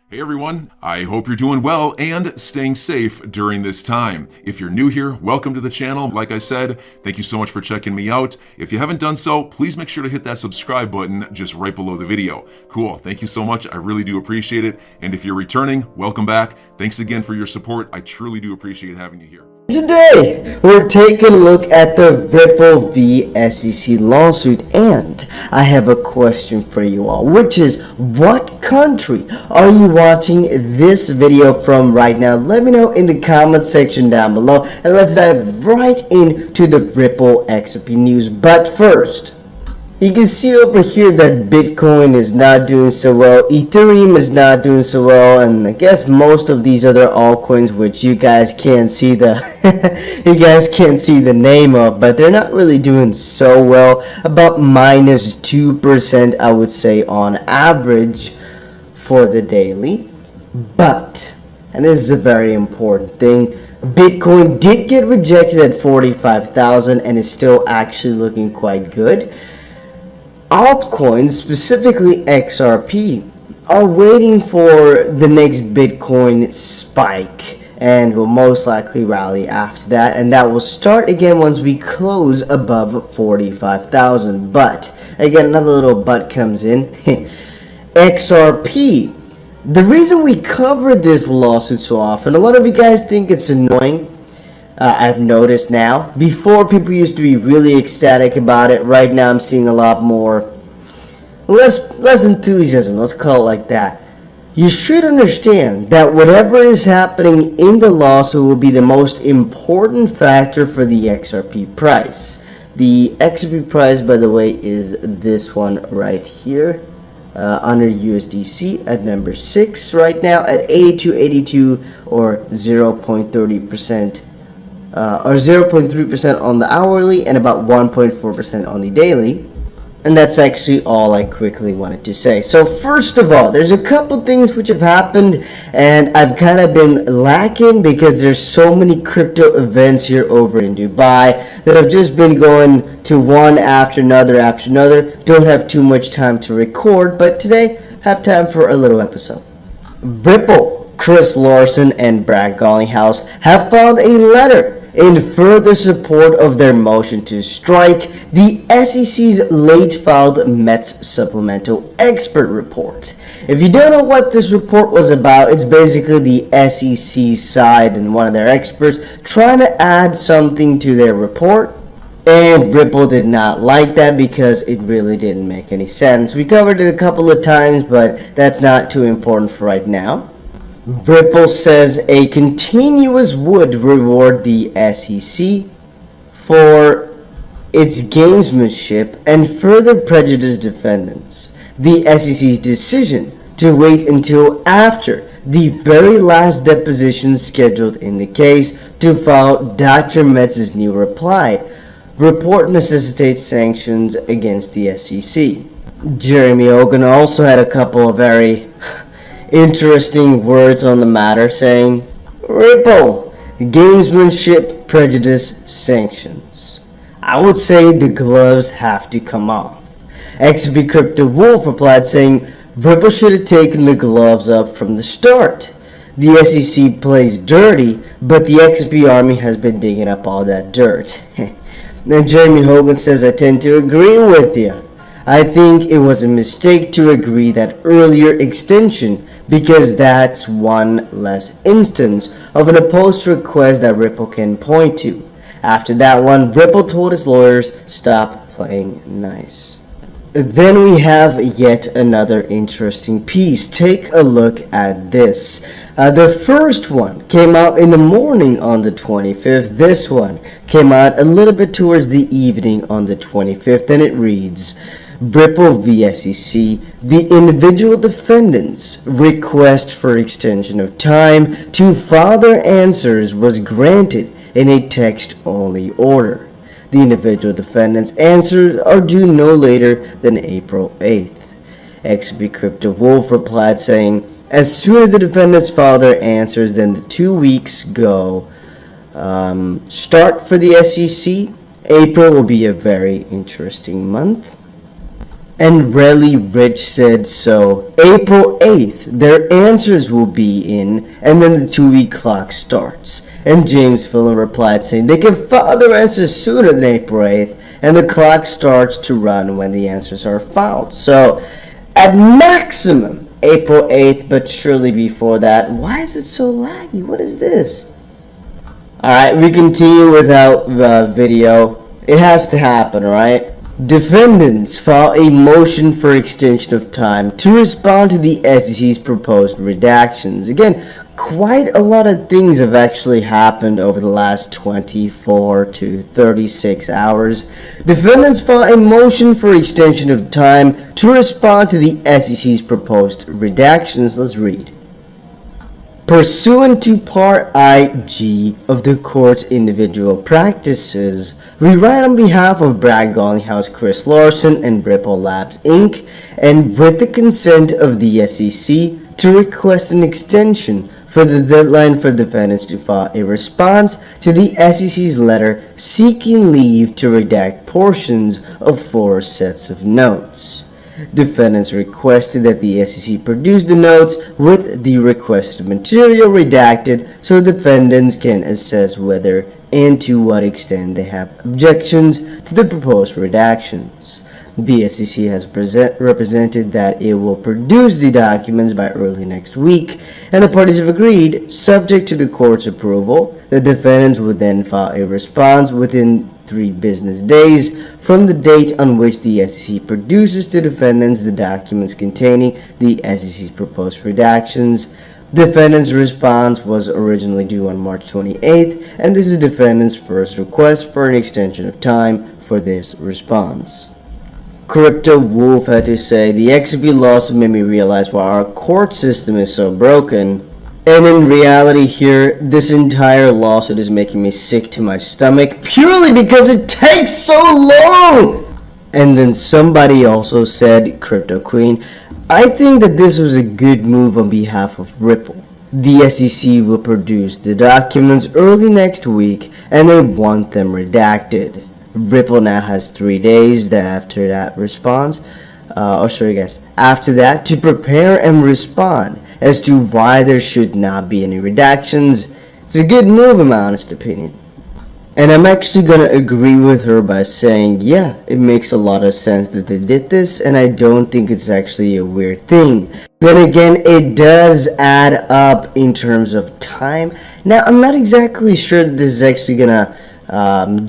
Hey everyone, I hope you're doing well and staying safe during this time. If you're new here, welcome to the channel. Like I said, thank you so much for checking me out. If you haven't done so, please make sure to hit that subscribe button just right below the video. Cool, thank you so much. I really do appreciate it. And if you're returning, welcome back. Thanks again for your support. I truly do appreciate having you here. Today, we're taking a look at the Ripple v SEC lawsuit, and I have a question for you all, which is, what country are you watching this video from right now? Let me know in the comment section down below, and let's dive right into the Ripple XRP news. But first, you can see over here that Bitcoin is not doing so well, Ethereum is not doing so well, and I guess most of these other altcoins, which you guys can't see the name of, but they're not really doing so well. About minus 2%, I would say, on average for the daily. But, and this is a very important thing, Bitcoin did get rejected at 45,000 and is still actually looking quite good. Altcoins, specifically XRP, are waiting for the next Bitcoin spike and will most likely rally after that, and that will start again once we close above 45,000. But again, another little but comes in. XRP, the reason we cover this lawsuit so often, a lot of you guys think it's annoying. I've noticed now. Before, people used to be really ecstatic about it. Right now, I'm seeing a lot more, less enthusiasm. Let's call it like that. You should understand that whatever is happening in the lawsuit will be the most important factor for the XRP price. The XRP price, by the way, is this one right here, under USDC at number 6 right now at 82.82 or 0.30%. Or 0.3% on the hourly and about 1.4% on the daily. And that's actually all I quickly wanted to say. So first of all, there's a couple things which have happened, and I've kind of been lacking because there's so many crypto events here over in Dubai that I've just been going to one after another after another. Don't have too much time to record, but today have time for a little episode. Ripple, Chris Larsen, and Brad Garlinghouse have filed a letter in further support of their motion to strike the SEC's late filed METS supplemental expert report. If you don't know what this report was about, it's basically the SEC side and one of their experts trying to add something to their report. And Ripple did not like that because it really didn't make any sense. We covered it a couple of times, but that's not too important for right now. Ripple says a continuous would reward the SEC for its gamesmanship and further prejudice defendants. The SEC's decision to wait until after the very last deposition scheduled in the case to file Dr. Metz's new reply report necessitates sanctions against the SEC. Jeremy Hogan also had a couple of very interesting words on the matter, saying, Ripple, gamesmanship, prejudice, sanctions. I would say the gloves have to come off. XRP Crypto Wolf replied saying, Ripple should have taken the gloves up from the start. The SEC plays dirty, but the XRP army has been digging up all that dirt. Then Jeremy Hogan says, I tend to agree with you. I think it was a mistake to agree that earlier extension because that's one less instance of an opposed request that Ripple can point to. After that one, Ripple told its lawyers, stop playing nice. Then we have yet another interesting piece. Take a look at this. The first one came out in the morning on the 25th. This one came out a little bit towards the evening on the 25th, and it reads, Ripple v SEC, the individual defendants' request for extension of time to file their answers was granted in a text-only order. The individual defendants' answers are due no later than April 8th. XRP Crypto Wolf replied saying, as soon as the defendants file their answers, then the 2 weeks go. Start for the SEC. April will be a very interesting month. And Really Rich said so. April 8th, their answers will be in, and then the 2-week clock starts. And James Fillon replied saying they can file their answers sooner than April 8th, and the clock starts to run when the answers are filed. So, at maximum, April 8th, but surely before that. Why is it so laggy? What is this? Alright, we continue without the video. It has to happen, alright? Defendants file a motion for extension of time to respond to the SEC's proposed redactions. Again, quite a lot of things have actually happened over the last 24 to 36 hours. Defendants file a motion for extension of time to respond to the SEC's proposed redactions. Let's read. Pursuant to Part IG of the Court's individual practices, we write on behalf of Bragg Garlinghouse, Chris Larson, and Ripple Labs, Inc., and with the consent of the SEC, to request an extension for the deadline for defendants to file a response to the SEC's letter seeking leave to redact portions of 4 sets of notes. Defendants requested that the SEC produce the notes with the requested material redacted so defendants can assess whether and to what extent they have objections to the proposed redactions. The SEC has represented that it will produce the documents by early next week, and the parties have agreed, subject to the court's approval, the defendants would then file a response within 3 business days from the date on which the SEC produces to defendants the documents containing the SEC's proposed redactions. Defendant's response was originally due on March 28th, and this is defendant's first request for an extension of time for this response. Crypto Wolf had to say, the XRP lawsuit made me realize why our court system is so broken. And in reality here, this entire lawsuit is making me sick to my stomach purely because it takes so long! And then somebody also said, Crypto Queen, I think that this was a good move on behalf of Ripple. The SEC will produce the documents early next week and they want them redacted. Ripple now has 3 days after that response, after that to prepare and respond as to why there should not be any redactions. It's a good move in my honest opinion. And I'm actually going to agree with her by saying, yeah, it makes a lot of sense that they did this, and I don't think it's actually a weird thing. Then again, it does add up in terms of time. Now, I'm not exactly sure that this is actually going to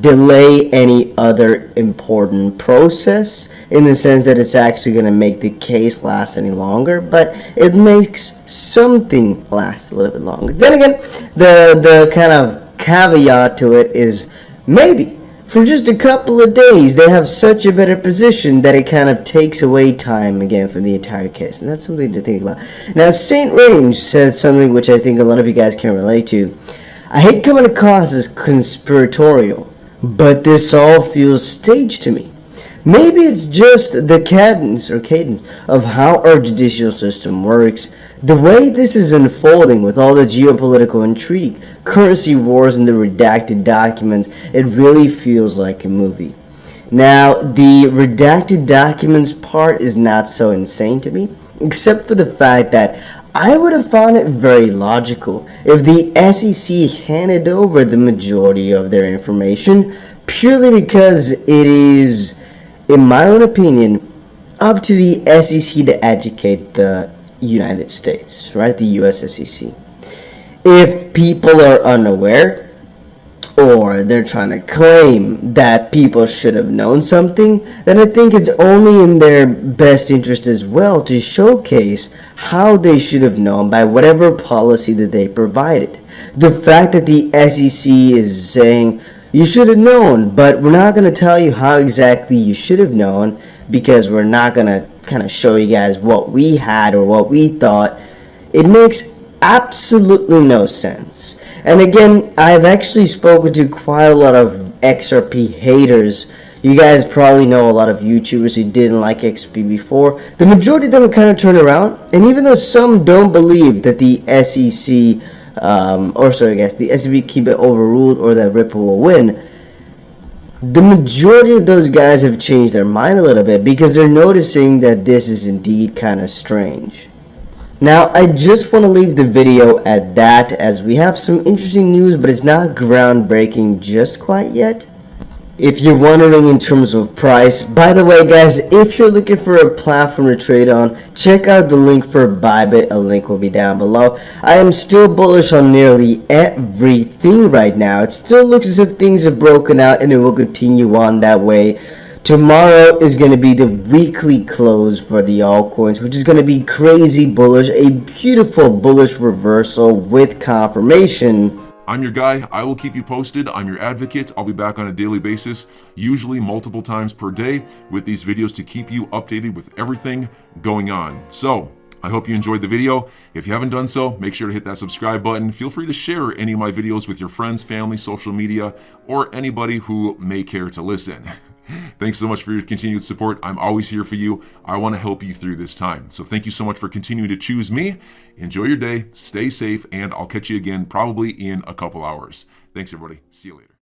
delay any other important process in the sense that it's actually going to make the case last any longer, but it makes something last a little bit longer. Then again, the kind of caveat to it is maybe for just a couple of days they have such a better position that it kind of takes away time again for the entire case, and that's something to think about. Now, Saint Range said something which I think a lot of you guys can relate to. I hate coming across as conspiratorial, but this all feels staged to me. Maybe it's just the cadence of how our judicial system works. The way this is unfolding with all the geopolitical intrigue, currency wars, and the redacted documents, it really feels like a movie. Now, the redacted documents part is not so insane to me, except for the fact that I would have found it very logical if the SEC handed over the majority of their information, purely because it is, in my own opinion, up to the SEC to educate the United States, right? The US SEC. If people are unaware, or they're trying to claim that people should have known something, then I think it's only in their best interest as well to showcase how they should have known by whatever policy that they provided. The fact that the SEC is saying, you should have known, but we're not going to tell you how exactly you should have known because we're not going to kind of show you guys what we had or what we thought, it makes absolutely no sense. And again, I've actually spoken to quite a lot of XRP haters. You guys probably know a lot of YouTubers who didn't like XRP before. The majority of them kind of turn around, and even though some don't believe that the SEC, the SEC keep it overruled or that Ripple will win, The majority of those guys have changed their mind a little bit because they're noticing that this is indeed kind of strange. Now, I just want to leave the video at that, as we have some interesting news, but it's not groundbreaking just quite yet. If you're wondering in terms of price, by the way guys, if you're looking for a platform to trade on, check out the link for Bybit. A link will be down below. I am still bullish on nearly everything right now. It still looks as if things have broken out, and it will continue on that way. Tomorrow is going to be the weekly close for the altcoins, which is going to be crazy bullish, a beautiful bullish reversal with confirmation. I'm your guy. I will keep you posted. I'm your advocate. I'll be back on a daily basis, usually multiple times per day, with these videos to keep you updated with everything going on. So I hope you enjoyed the video. If you haven't done so, make sure to hit that subscribe button. Feel free to share any of my videos with your friends, family, social media, or anybody who may care to listen. Thanks so much for your continued support. I'm always here for you. I want to help you through this time. So thank you so much for continuing to choose me. Enjoy your day, stay safe, and I'll catch you again probably in a couple hours. Thanks, everybody. See you later.